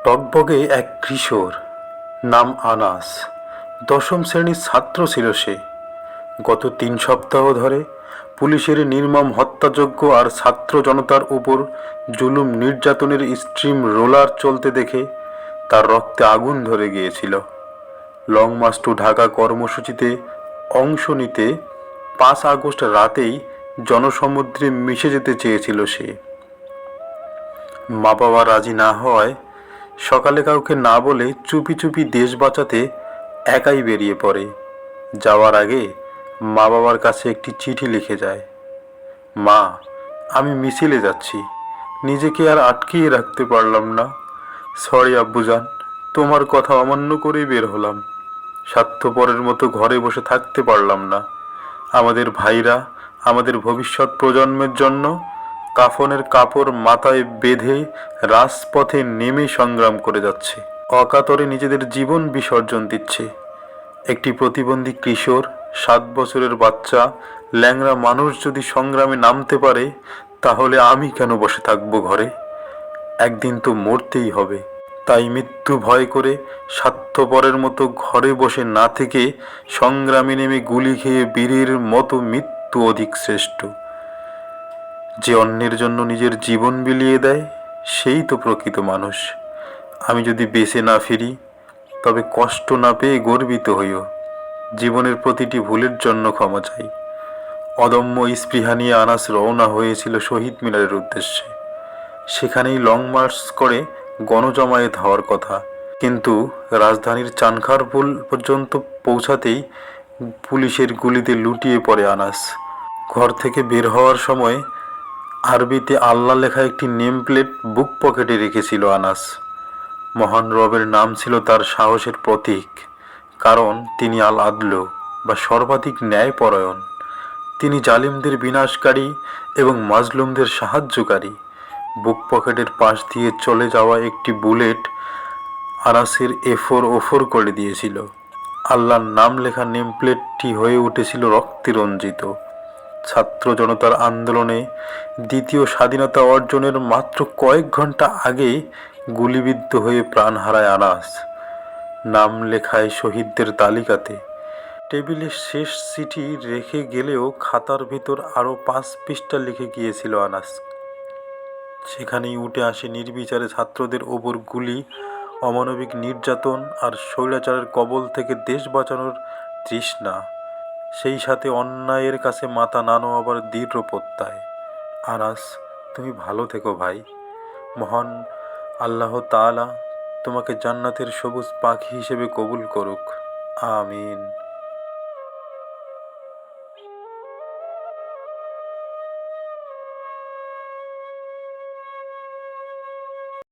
টগবগে এক কিশোর, নাম আনাস। দশম শ্রেণীর ছাত্র ছিল সে। গত 3 সপ্তাহ ধরে পুলিশের নির্মম হত্যাযজ্ঞ আর ছাত্র জনতার উপর জুলুম নির্যাতনের স্ট্রিম রোলার চলতে দেখে তার রক্তে আগুন ধরে গিয়েছিল। লং মার্চ টু ঢাকা কর্মসূচিতে অংশ নিতে 5 আগস্ট রাতেই জনসমুদ্রে মিশে যেতে চেয়েছিল সে। মা বাবা রাজি না হওয়ায় সকালে কাউকে না বলে চুপি চুপি দেশ বাঁচাতে একাই বেরিয়ে পড়ে। যাওয়ার আগে মা বাবার কাছে একটি চিঠি লিখে যায়। মা, আমি মিছিলে যাচ্ছি, নিজেকে আর আটকিয়ে রাখতে পারলাম না। সরি আব্বুজান, তোমার কথা অমান্য করেই বের হলাম। স্বার্থপরের মতো ঘরে বসে থাকতে পারলাম না। আমাদের ভাইরা আমাদের ভবিষ্যৎ প্রজন্মের জন্য কাফনের কাপড় মাথায় বেঁধে রাজপথে নেমে সংগ্রাম করে যাচ্ছে, অকাতরে নিজেদের জীবন বিসর্জন দিচ্ছে। একটি প্রতিবন্ধী কিশোর, 7 বছরের বাচ্চা, ল্যাংড়া মানুষ যদি সংগ্রামে নামতে পারে, তাহলে আমি কেন বসে থাকবো ঘরে? একদিন তো মরতেই হবে। তাই মৃত্যু ভয় করে স্বার্থপরের মতো ঘরে বসে না থেকে সংগ্রামে নেমে গুলি খেয়ে বীরের মতো মৃত্যু অধিক শ্রেষ্ঠ। যে অন্যের জন্য নিজের জীবন বিলিয়ে দেয়, সেই তো প্রকৃত মানুষ। আমি যদি বেঁচে না ফিরি, তবে কষ্ট না পেয়ে গর্বিত হইও। জীবনের প্রতিটি ভুলের জন্য ক্ষমা চাই। অদম্য স্পৃহা নিয়ে আনাস রওনা হয়েছিল শহীদ মিনারের উদ্দেশ্যে। সেখানেই লং মার্চ করে গণজমায়েত হওয়ার কথা, কিন্তু রাজধানীর চানখারপুল পর্যন্ত পৌঁছাতেই পুলিশের গুলিতে লুটিয়ে পড়ে আনাস। ঘর থেকে বের হওয়ার সময় আরবিতে আল্লাহ লেখা একটি নেম প্লেট বুক পকেটে রেখেছিল আনাস। মহান রবের নাম ছিল তার সাহসের প্রতীক, কারণ তিনি আল আদলু বা সর্বাধিক ন্যায়পরায়ণ। তিনি জালিমদের বিনাশকারী এবং মাজলুমদের সাহায্যকারী। বুক পকেটের পাশ দিয়ে চলে যাওয়া একটি বুলেট আনাসের এফোর ওফোর করে দিয়েছিল। আল্লাহর নাম লেখা নেমপ্লেটটি হয়ে উঠেছিল রক্তে রঞ্জিত। ছাত্র জনতার আন্দোলনে দ্বিতীয় স্বাধীনতা অর্জনের মাত্র কয়েক ঘন্টা আগে গুলিবিদ্ধ হয়ে প্রাণ হারায় আনাস। নাম লেখায় শহীদদের তালিকাতে। টেবিলে শেষ চিঠি রেখে গেলেও খাতার ভিতর আরও 5 পৃষ্ঠা লিখে গিয়েছিল আনাস। সেখানেই উঠে আসে নির্বিচারে ছাত্রদের ওপর গুলি, অমানবিক নির্যাতন আর স্বৈরাচারের কবল থেকে দেশ বাঁচানোর তৃষ্ণা। সেই সাথে অন্যায়ের কাছে মাথা না নোয়াবার দৃঢ় প্রত্যয়। আনাস, তুমি ভালো থেকো ভাই। মহান আল্লাহ তাআলা তোমাকে জান্নাতের সবুজ পাখি হিসেবে কবুল করুক। আমিন।